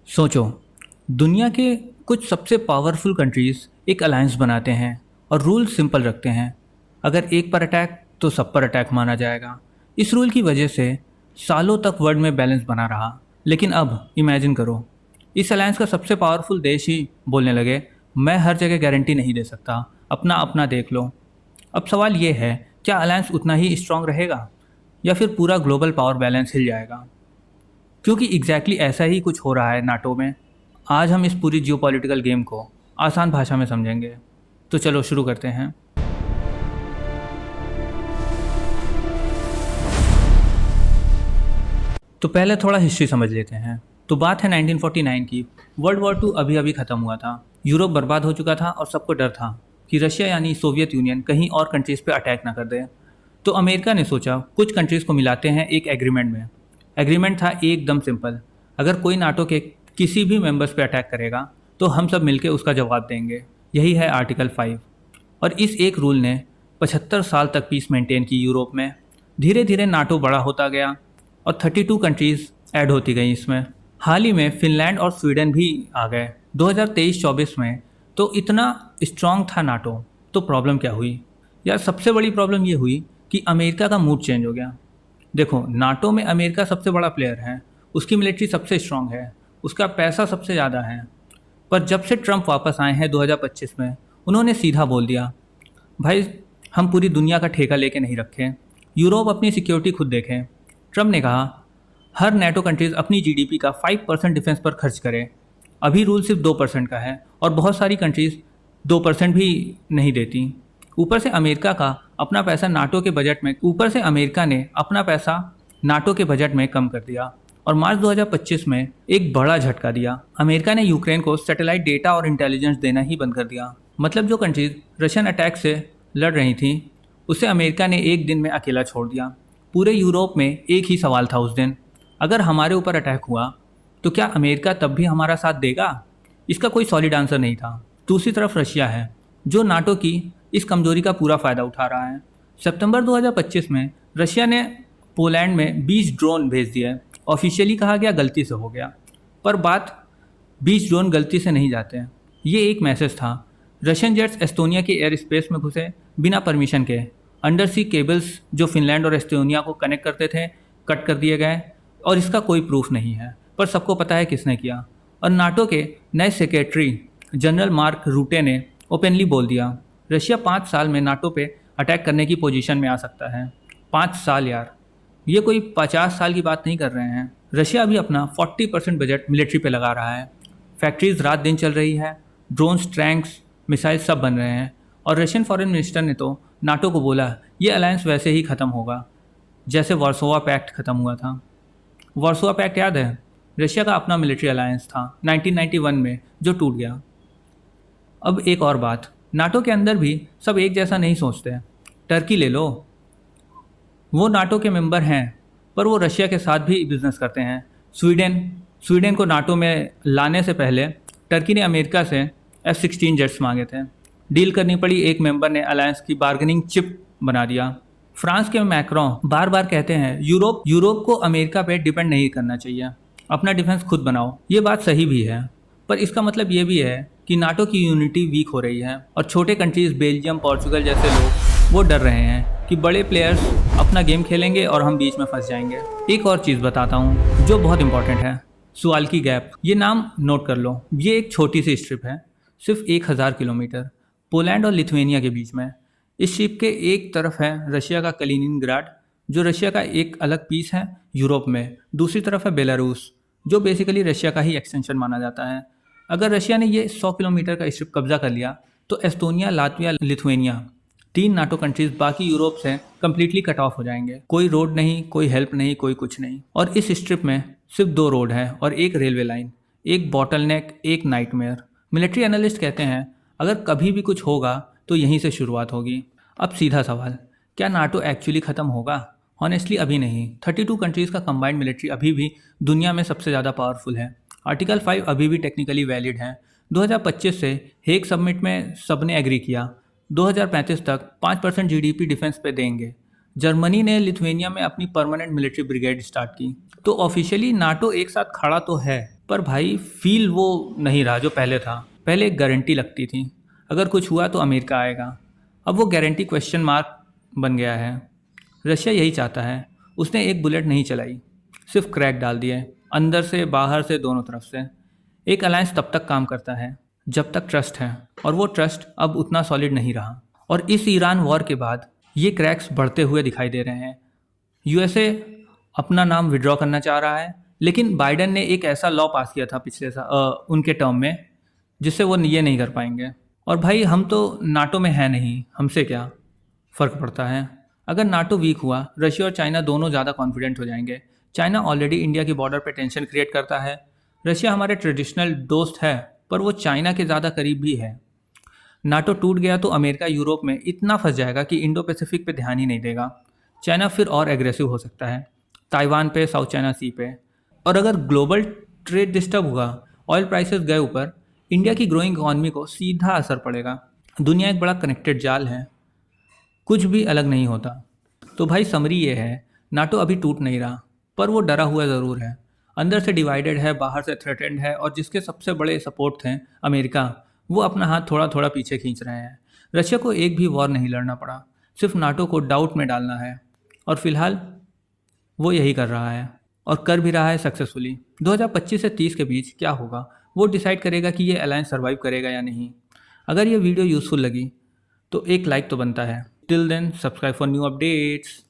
सोचो, दुनिया के कुछ सबसे पावरफुल कंट्रीज एक अलायंस बनाते हैं और रूल सिंपल रखते हैं। अगर एक पर अटैक तो सब पर अटैक माना जाएगा। इस रूल की वजह से सालों तक वर्ल्ड में बैलेंस बना रहा। लेकिन अब इमेजिन करो, इस अलायंस का सबसे पावरफुल देश ही बोलने लगे, मैं हर जगह गारंटी नहीं दे सकता, अपना अपना देख लो। अब सवाल ये है, क्या अलायंस उतना ही स्ट्रांग रहेगा या फिर पूरा ग्लोबल पावर बैलेंस हिल जाएगा? क्योंकि एग्जैक्टली ऐसा ही कुछ हो रहा है नाटो में। आज हम इस पूरी जियोपॉलिटिकल गेम को आसान भाषा में समझेंगे। तो चलो शुरू करते हैं। तो पहले थोड़ा हिस्ट्री समझ लेते हैं। तो बात है 1949 की। वर्ल्ड वॉर टू अभी अभी ख़त्म हुआ था। यूरोप बर्बाद हो चुका था और सबको डर था कि रशिया यानी सोवियत यूनियन कहीं और कंट्रीज़ पे अटैक ना कर दे। तो अमेरिका ने सोचा कुछ कंट्रीज़ को मिलाते हैं एक एग्रीमेंट में। एग्रीमेंट था एकदम सिंपल, अगर कोई नाटो के किसी भी मेंबर्स पे अटैक करेगा तो हम सब मिलके उसका जवाब देंगे। यही है आर्टिकल 5। और इस एक रूल ने 75 साल तक पीस मेंटेन की यूरोप में। धीरे धीरे नाटो बड़ा होता गया और 32 कंट्रीज़ ऐड होती गई इसमें। हाल ही में फिनलैंड और स्वीडन भी आ गए 2023-24 में। तो इतना स्ट्रांग था नाटो। तो प्रॉब्लम क्या हुई यार? सबसे बड़ी प्रॉब्लम ये हुई कि अमेरिका का मूड चेंज हो गया। देखो, नाटो में अमेरिका सबसे बड़ा प्लेयर है, उसकी मिलिट्री सबसे स्ट्रांग है, उसका पैसा सबसे ज़्यादा है। पर जब से ट्रंप वापस आए हैं 2025 में, उन्होंने सीधा बोल दिया, भाई हम पूरी दुनिया का ठेका लेके नहीं रखे, यूरोप अपनी सिक्योरिटी खुद देखें। ट्रंप ने कहा हर नेटो कंट्रीज़ अपनी जीडीपी का 5% डिफेंस पर खर्च करे। अभी रूल सिर्फ 2% का है और बहुत सारी कंट्रीज़ 2% भी नहीं देती। ऊपर से अमेरिका का अपना पैसा नाटो के बजट में ऊपर से अमेरिका ने अपना पैसा नाटो के बजट में कम कर दिया और मार्च 2025 में एक बड़ा झटका दिया। अमेरिका ने यूक्रेन को सैटेलाइट डेटा और इंटेलिजेंस देना ही बंद कर दिया। मतलब जो कंट्रीज रशियन अटैक से लड़ रही थी उसे अमेरिका ने एक दिन में अकेला छोड़ दिया। पूरे यूरोप में एक ही सवाल था उस दिन, अगर हमारे ऊपर अटैक हुआ तो क्या अमेरिका तब भी हमारा साथ देगा? इसका कोई सॉलिड आंसर नहीं था। दूसरी तरफ रशिया है जो नाटो की इस कमजोरी का पूरा फ़ायदा उठा रहा है। सितंबर 2025 में रशिया ने पोलैंड में 20 ड्रोन भेज दिए। ऑफिशियली कहा गया गलती से हो गया, पर बात 20 ड्रोन गलती से नहीं जाते हैं। ये एक मैसेज था। रशियन जेट्स एस्टोनिया के एयर स्पेस में घुसे बिना परमिशन के। अंडर सी केबल्स जो फिनलैंड और एस्टोनिया को कनेक्ट करते थे कट कर दिए गए और इसका कोई प्रूफ नहीं है, पर सबको पता है किसने किया। और नाटो के नए सेक्रेटरी जनरल मार्क रूटे ने ओपनली बोल दिया रशिया 5 साल में नाटो पे अटैक करने की पोजीशन में आ सकता है। 5 साल यार, ये कोई 50 साल की बात नहीं कर रहे हैं। रशिया अभी अपना 40% बजट मिलिट्री पे लगा रहा है। फैक्ट्रीज रात दिन चल रही है, ड्रोन्स, टैंक्स, मिसाइल सब बन रहे हैं। और रशियन फॉरेन मिनिस्टर ने तो नाटो को बोला ये अलायंस वैसे ही ख़त्म होगा जैसे वार्सोवा पैक्ट ख़त्म हुआ था। वार्सोवा पैक्ट याद है? रशिया का अपना मिलिट्री अलायंस था 1991 में जो टूट गया। अब एक और बात, नाटो के अंदर भी सब एक जैसा नहीं सोचते। टर्की ले लो, वो नाटो के मेंबर हैं पर वो रशिया के साथ भी बिजनेस करते हैं। स्वीडन को नाटो में लाने से पहले टर्की ने अमेरिका से F-16 जेट्स मांगे थे। डील करनी पड़ी, एक मेंबर ने अलायंस की बार्गेनिंग चिप बना दिया। फ्रांस के मैक्रों बार बार कहते हैं यूरोप को अमेरिका पे डिपेंड नहीं करना चाहिए, अपना डिफेंस खुद बनाओ। ये बात सही भी है, पर इसका मतलब ये भी है कि नाटो की यूनिटी वीक हो रही है और छोटे कंट्रीज बेल्जियम, पोर्चुगल जैसे लोग वो डर रहे हैं कि बड़े प्लेयर्स अपना गेम खेलेंगे और हम बीच में फंस जाएंगे। एक और चीज़ बताता हूँ जो बहुत इंपॉर्टेंट है, सुवाल्की गैप। ये नाम नोट कर लो। ये एक छोटी सी स्ट्रिप है, सिर्फ 1000 किलोमीटर, पोलैंड और लिथुएनिया के बीच में। इस स्ट्रिप के एक तरफ है रशिया का कलिनिनग्राड जो रशिया का एक अलग पीस है यूरोप में। दूसरी तरफ है बेलारूस जो बेसिकली रशिया का ही एक्सटेंशन माना जाता है। अगर रशिया ने ये 100 किलोमीटर का स्ट्रिप कब्जा कर लिया तो Estonia, Latvia, Lithuania 3 NATO countries बाकी यूरोप से कम्प्लीटली कट ऑफ हो जाएंगे। कोई रोड नहीं, कोई हेल्प नहीं, कोई कुछ नहीं। और इस स्ट्रिप में सिर्फ 2 रोड है और एक रेलवे लाइन, एक बॉटलनेक, एक नाइटमेयर। मिलिट्री एनालिस्ट कहते हैं अगर कभी भी कुछ होगा तो यहीं से शुरुआत होगी। अब सीधा सवाल, क्या नाटो एक्चुअली ख़त्म होगा? ऑनेस्टली अभी नहीं। 32 कंट्रीज़ का कंबाइंड मिलिट्री अभी भी दुनिया में सबसे ज़्यादा पावरफुल है। आर्टिकल 5 अभी भी टेक्निकली वैलिड है। 2025 से हेग समिट में सबने एग्री किया 2035 तक 5% जीडीपी डिफेंस पे देंगे। जर्मनी ने लिथुएनिया में अपनी परमानेंट मिलिट्री ब्रिगेड स्टार्ट की। तो ऑफिशियली नाटो एक साथ खड़ा तो है, पर भाई फील वो नहीं रहा जो पहले था। पहले एक गारंटी लगती थी, अगर कुछ हुआ तो अमेरिका आएगा। अब वो गारंटी क्वेश्चन मार्क बन गया है। रशिया यही चाहता है। उसने एक बुलेट नहीं चलाई, सिर्फ क्रैक डाल दिए, अंदर से बाहर से दोनों तरफ से। एक अलायंस तब तक काम करता है जब तक ट्रस्ट है, और वो ट्रस्ट अब उतना सॉलिड नहीं रहा। और इस ईरान वॉर के बाद ये क्रैक्स बढ़ते हुए दिखाई दे रहे हैं। यूएसए अपना नाम विड्रॉ करना चाह रहा है, लेकिन बाइडेन ने एक ऐसा लॉ पास किया था पिछले उनके टर्म में, जिससे वो ये नहीं कर पाएंगे। और भाई हम तो नाटो में है नहीं, हमसे क्या फ़र्क पड़ता है। अगर नाटो वीक हुआ, रशिया और चाइना दोनों ज़्यादा कॉन्फिडेंट हो जाएंगे। चाइना ऑलरेडी इंडिया की बॉर्डर पे टेंशन क्रिएट करता है। रशिया हमारे ट्रेडिशनल दोस्त है, पर वो चाइना के ज़्यादा करीब भी है। नाटो टूट गया तो अमेरिका यूरोप में इतना फंस जाएगा कि इंडो पैसिफिक पे ध्यान ही नहीं देगा। चाइना फिर और एग्रेसिव हो सकता है, ताइवान पे, साउथ चाइना सी पे। और अगर ग्लोबल ट्रेड डिस्टर्ब हुआ, ऑयल प्राइसेस गए ऊपर, इंडिया की ग्रोइंग इकॉनमी को सीधा असर पड़ेगा। दुनिया एक बड़ा कनेक्टेड जाल है, कुछ भी अलग नहीं होता। तो भाई समरी ये है, नाटो अभी टूट नहीं रहा, पर वो डरा हुआ ज़रूर है। अंदर से डिवाइडेड है, बाहर से थ्रेटेंड है, और जिसके सबसे बड़े सपोर्ट थे अमेरिका, वो अपना हाथ थोड़ा थोड़ा पीछे खींच रहे हैं। रशिया को एक भी वॉर नहीं लड़ना पड़ा, सिर्फ नाटो को डाउट में डालना है, और फिलहाल वो यही कर रहा है, और कर भी रहा है सक्सेसफुली। 2025 से 30 के बीच क्या होगा वो डिसाइड करेगा कि ये अलायंस सर्वाइव करेगा या नहीं। अगर ये वीडियो यूज़फुल लगी तो एक लाइक तो बनता है। Till then subscribe for new updates.